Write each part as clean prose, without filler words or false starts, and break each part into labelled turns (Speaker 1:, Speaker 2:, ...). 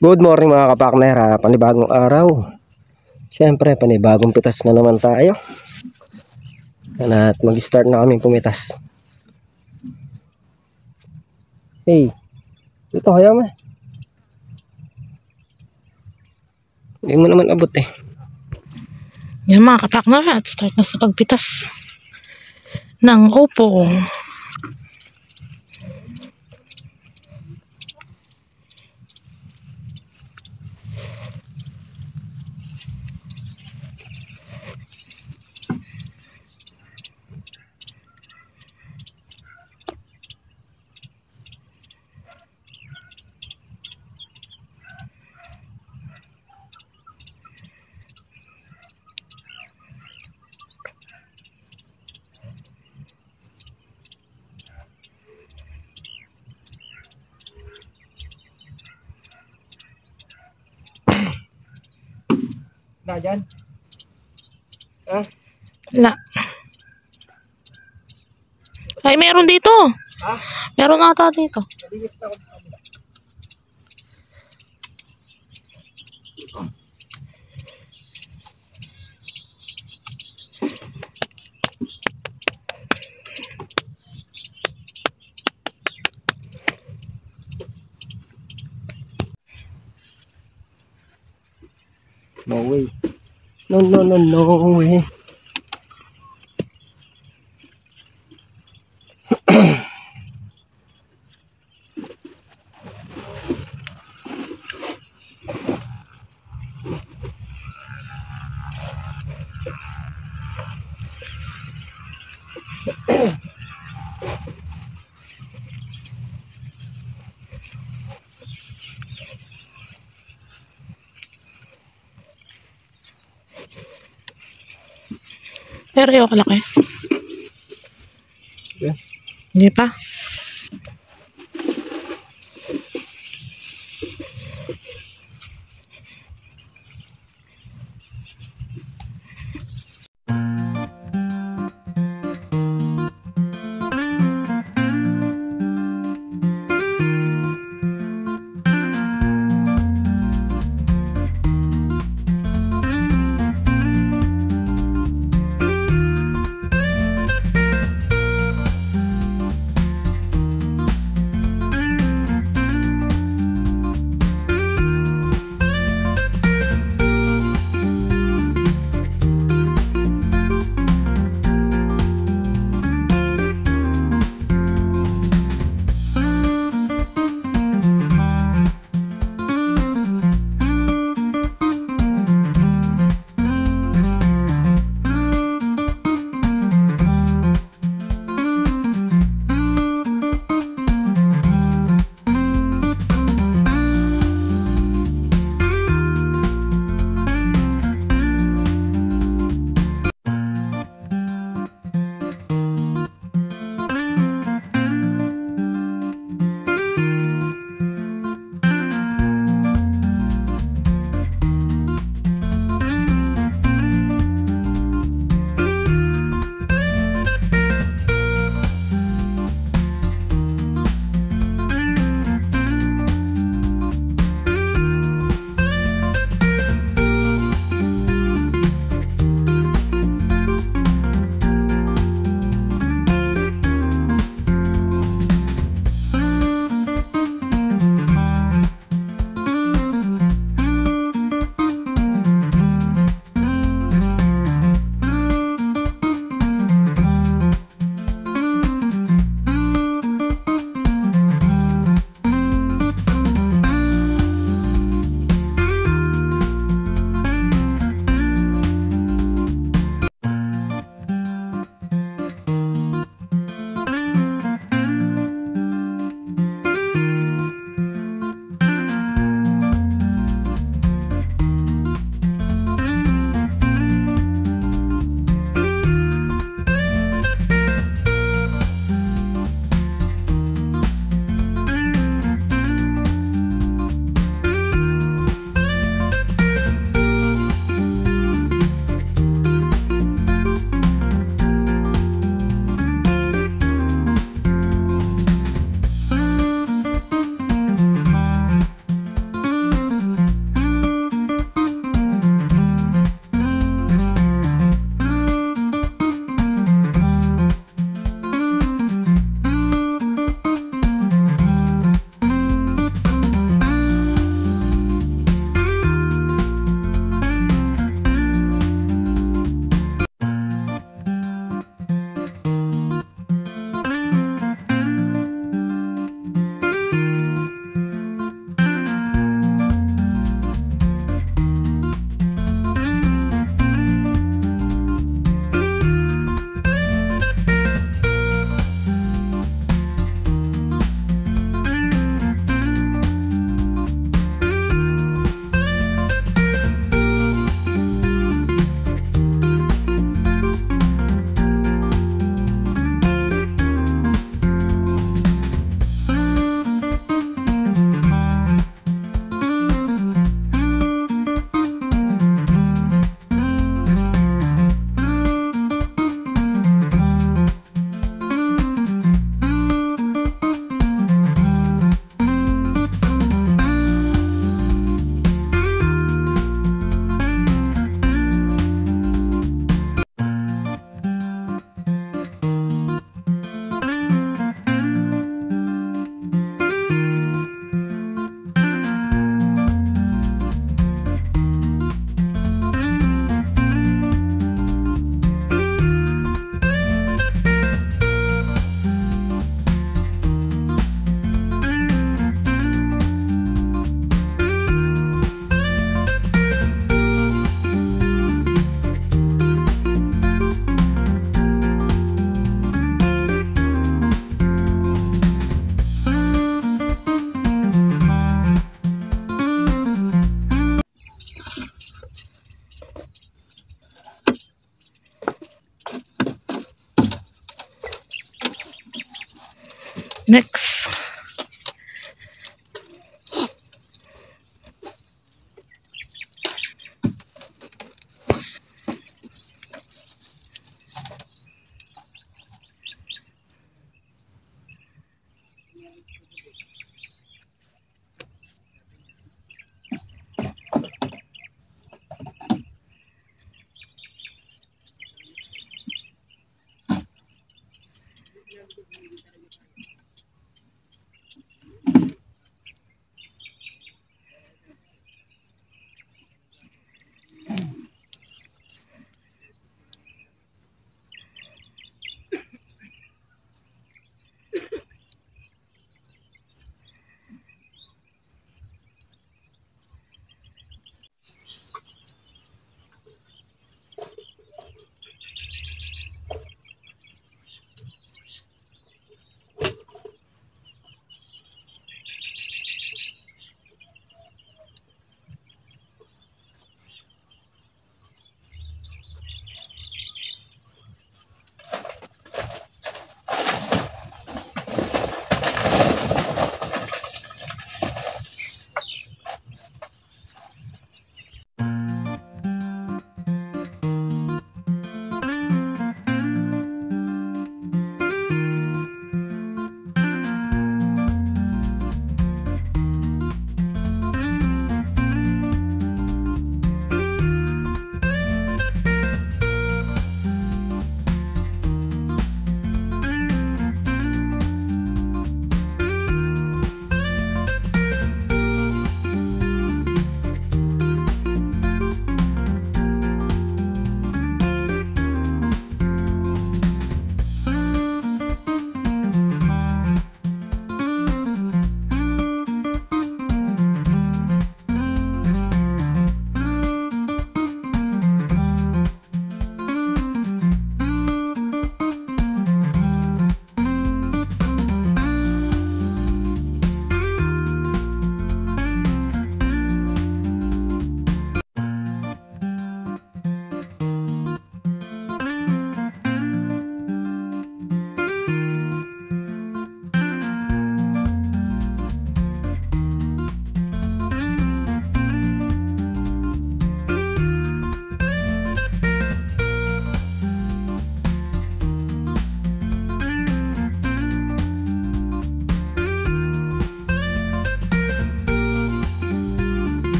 Speaker 1: Good morning mga kapakner, panibagong araw. Siyempre panibagong pitas na naman tayo. At mag-start na kami pumitas. Hey, dito kaya mo. Hindi mo naman abot eh.
Speaker 2: Yan mga kapakner, at start na sa pagpitas ng upo.
Speaker 1: Na dyan? Ha?
Speaker 2: Wala. Ay, meron dito.
Speaker 1: Ha?
Speaker 2: Meron ata dito.
Speaker 1: Nabigit na ako sa kabila. No way. No way.
Speaker 2: Pero yung kalaki.
Speaker 1: Yeah.
Speaker 2: Hindi pa. Next.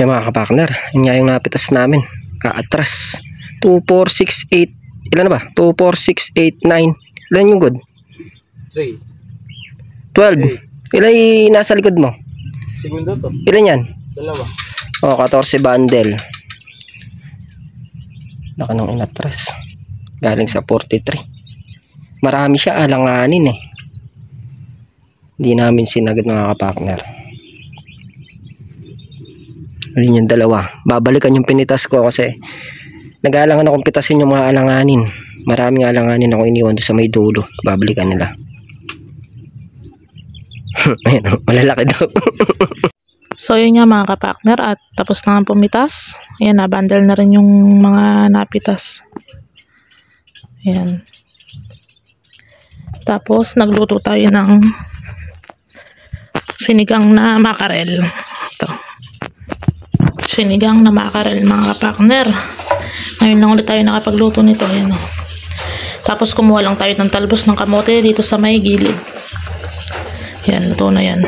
Speaker 1: Yan mga kapakner, yun nga yung napitas namin. Atras 2468. Ilan na ba? 24689. Ilan yung good?
Speaker 3: 3.
Speaker 1: 12. Ilan yung nasa likod mo?
Speaker 3: Segundo to.
Speaker 1: Ilan yan?
Speaker 3: Dalawa.
Speaker 1: O 14 bundle. Laki ng inatras. Galing sa 43. Marami siya, alanganin eh. Hindi namin sinagad mga kapakner. Ayun yung dalawa. Babalikan yung pinitas ko kasi nag-aalangan akong pitasin yung mga alanganin. Maraming alanganin ako iniwan doon sa may dulo. Babalikan nila. Ayan, malalaki daw.
Speaker 2: So yun nga mga kapakner, at tapos na ang pumitas. Ayan, nabundle na rin yung mga napitas. Ayan. Tapos nagluto tayo ng sinigang na makarel. Ito. Sinigang na makarel mga kapakner. Ngayon lang ulit tayo nakapagluto nito. Ayan, oh. Tapos kumuha lang tayo ng talbos ng kamote dito sa may gilid. Ayan, luto na yan.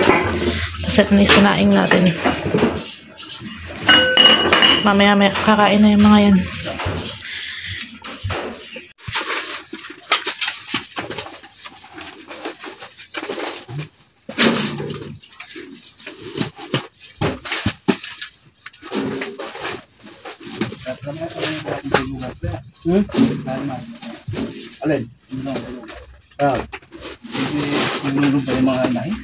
Speaker 2: Set na yung sinaing natin. Mamaya kakain na yung mga yan.
Speaker 3: Alin? Ah, hindi nilulog ba yung mga inahin?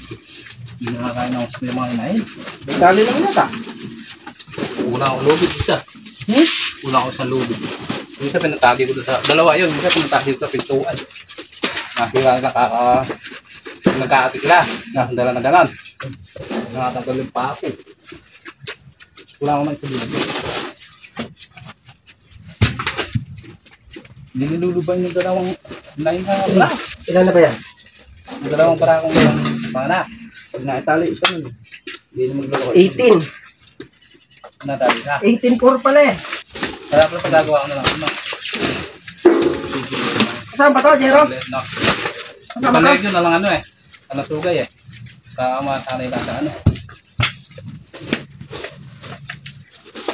Speaker 3: Hindi nakakain ako sa mga inahin. May tali lang yata. Wala akong lubid isa. Wala akong isang lubid. Yung isa pinatali ko sa dalawa yun. Yung isa pinatali ko sa pintuan. Nakakila nagkakatikla. Nakandala na ganon. Nakatanggal yung pako. Wala akong isang lubid. Hindi niluluban yung dalawang inahin na wala.
Speaker 1: Ilan na ba yan?
Speaker 3: Yung dalawang parakong mga na. Pag naitali isa nun. Hindi na magluloko.
Speaker 1: 18.
Speaker 3: Natali na.
Speaker 1: 18-4 pala eh.
Speaker 3: Kaya pala pagagawa ko na lang.
Speaker 1: Saan ba to, Jero?
Speaker 3: No.
Speaker 1: Kasama ka?
Speaker 3: Panay yun na lang ano eh. Ano tugay eh. Kaya masanay lang sa ano.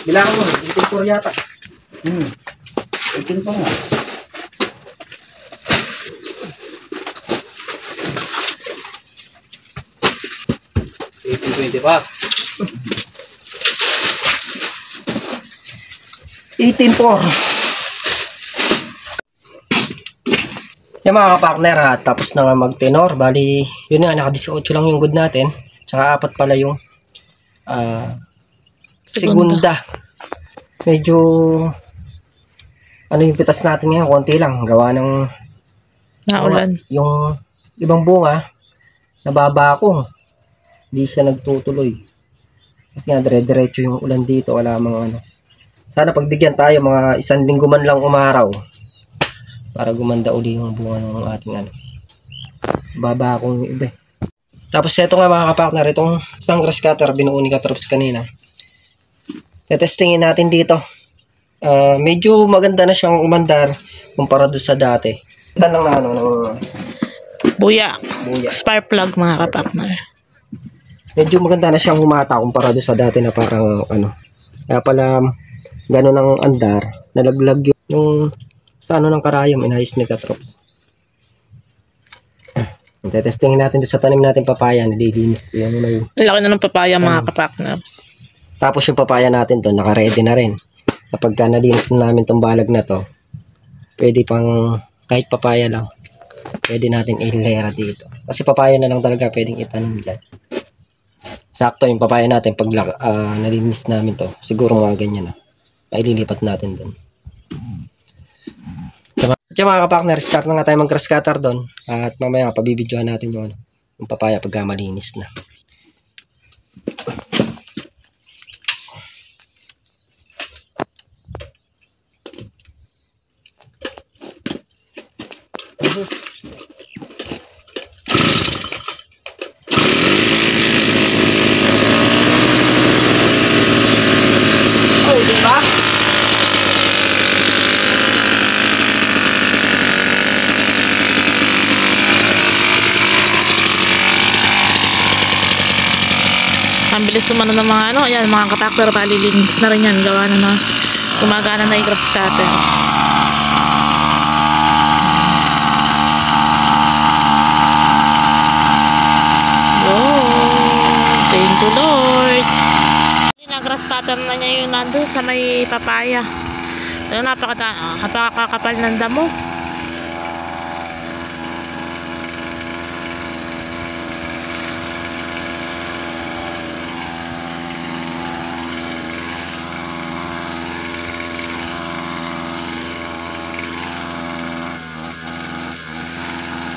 Speaker 1: Bilangan mo, 18-4 yata.
Speaker 3: 18 pa nga. $18.20 pa.
Speaker 1: 18-4. Yung mga kapartner ha, tapos na nga mag-tenor. Bali, yun nga, naka-18 lang yung good natin. Tsaka 4 pala yung segunda. Medyo ano yung pitas natin ngayon, konti lang. Gawa ng
Speaker 2: Naulan.
Speaker 1: yung ibang bunga, nababakong. Hindi siya nagtutuloy. Kasi nga, dire-diretso yung ulan dito. Wala mga ano. Sana pagbigyan tayo mga 1 linggo man lang umaraw para gumanda uli yung bunga ng ating ano. Babakong yung iba. Tapos ito nga mga kapartner, itong isang grass cutter, binuo ni Katrops kanina. Tetestingin natin dito. Medyo maganda na siyang umandar kumpara doon sa dati. Ito lang na ano, ng
Speaker 2: Buya.
Speaker 1: buya.
Speaker 2: Spark plug mga kapartner.
Speaker 1: Medyo maganda na siyang humata kumpara doon sa dati na parang ano. Kaya pala gano'n ang andar, nalaglag yung sa ano ng karayom, inayos ni Katrops. Tetestingin natin sa tanim natin papaya, nililinis. Yan may.
Speaker 2: Ang laki na ng papaya mga kapartner.
Speaker 1: Tapos yung papaya natin to, naka-ready na rin. Kapag ka nalinis na namin tong balag na to, pwede pang kahit papaya lang, pwede natin ilera dito. Kasi papaya na lang talaga pwedeng itanim dyan. Sakto yung papaya natin pag nalinis namin to, siguro mga ganyan na. Maililipat natin dun. At mga kapartner, start na nga tayo mag-grass cutter doon. At mamaya pabibidyohan natin yung, ano, yung papaya pagka malinis na. Oh, di ba?
Speaker 2: Ang bilis sumano ng mga ano, ayan mga kapartner, palilinis na rin yan. Gawa na gumagana na yung grass cutter. Thank you Lord. Grass cutter na niya yung nandun sa may papaya. Ito napakakapal ng damo.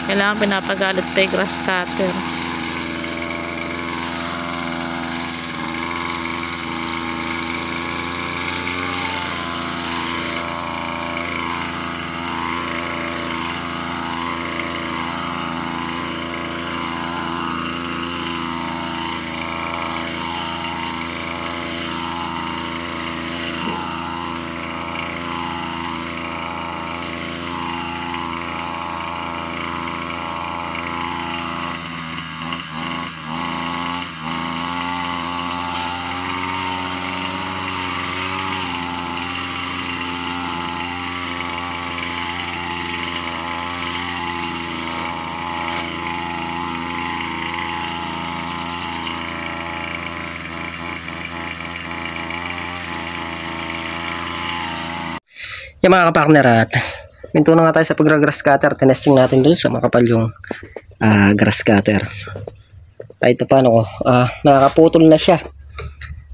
Speaker 2: Kailangan pinapagalit pa yung grass cutter.
Speaker 1: Yung mga kapartner at minto na nga tayo sa pag-grass cutter. Tinesting natin dun sa makapal yung grass cutter. Kahit paano ko, nakakaputol na siya.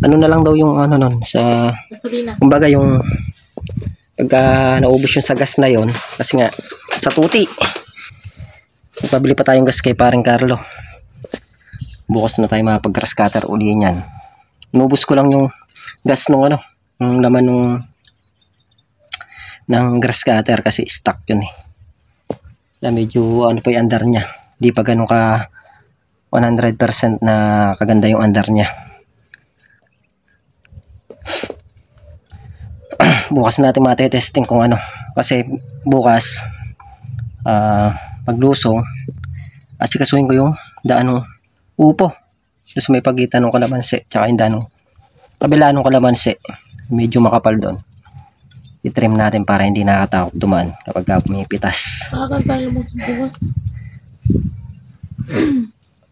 Speaker 1: Ano na lang daw yung ano nun sa
Speaker 2: Gasolina.
Speaker 1: kumbaga yung pagka naubos yung sa gas na yon, kasi nga sa tuti. Pabili pa tayong gas kay paring Carlo. Bukas na tayo makapag-grass cutter uli niyan. Inubos ko lang yung gas nung ano, yung laman nung ng grass cutter kasi stock yun eh. Na medyo ano pa yung andar niya. Di pa ganun ka 100% na kaganda yung andar niya. Bukas natin matetesting kung ano. Kasi bukas paglusong asikasuhin ko yung daan ng upo. Tapos may pagitan ng kalamansi tsaka yung daan ng kabila ng kalamansi. Medyo makapal doon. I-trim natin para hindi nakakatakot dumaan kapag may pitas.
Speaker 2: Kagad tayo mo sa bukas.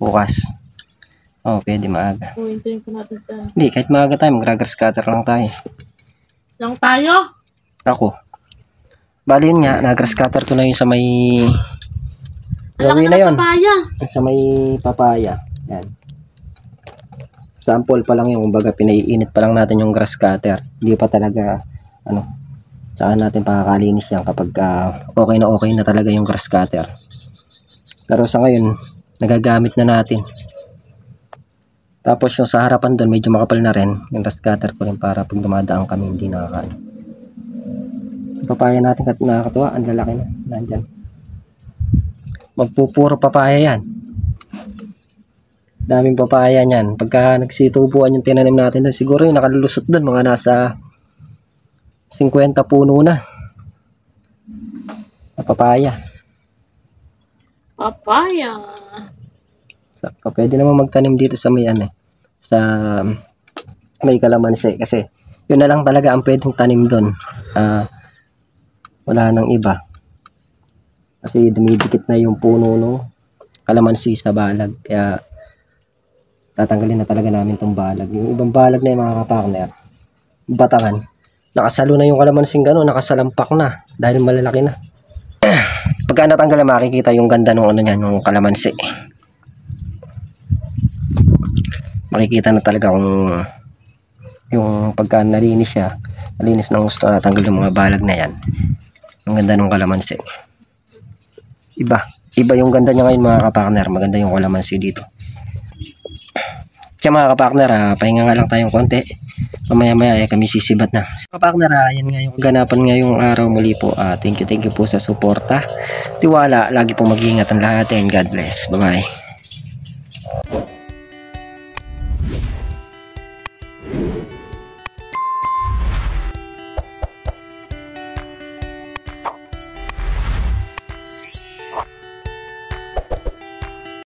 Speaker 1: Bukas. Oh, pwede maaga.
Speaker 2: O, hintayin pa natin sa...
Speaker 1: Hindi, kahit maaga tayo, mag-grass cutter lang tayo.
Speaker 2: Lang tayo?
Speaker 1: Ako. Bali yun nga, na-grass cutter ko na yun sa may... Gawin na yun.
Speaker 2: Papaya.
Speaker 1: Sa may papaya. Yan. Sample pa lang yung, kumbaga, pinaiinit pa lang natin yung grass cutter. Hindi pa talaga, ano, tsaka natin pakakalinis yan kapag okay na talaga yung grass cutter. Pero sa ngayon, nagagamit na natin. Tapos yung sa harapan doon medyo makapal na rin. Yung grass cutter ko rin para pag dumadaan kami hindi nakakaano. Yung papaya natin nakakatuwa. Ang lalaki na. Nandyan. Magpupuro papaya yan. Daming papaya niyan. Pagka nagsitubuan yung tinanim natin doon, siguro yung nakalusot doon mga nasa 50 puno na. Papaya.
Speaker 2: Papaya.
Speaker 1: Sakto. Pwede naman magtanim dito sa may ano, sa may kalamansi kasi yun na lang talaga ang pwedeng tanim doon. Wala nang iba. Kasi dumidikit na yung puno ng kalamansi sa balag. Kaya tatanggalin na talaga namin tong balag. Yung ibang balag na yung mga kapartner, batangan, nakasalo na yung kalamansing gano'n, nakasalampak na dahil malalaki na. Pagka natanggal na makikita yung ganda ng ano niyan, yung kalamansi. Makikita na talaga kung yung pagka nalinis siya, nalinis ng gusto, natanggal yung mga balag na yan. Ang ganda ng kalamansi. Iba yung ganda niya ngayon mga kapartner. Maganda yung kalamansi dito. Kaya mga kapartner, pahinga nga lang tayong konti. Mamaya-maya kami sisibat na. Kapartner, yan nga yung ganapan ngayong araw muli po. Thank you po sa suporta. Tiwala, lagi po mag-iingat ang lahat and God bless. Bye-bye.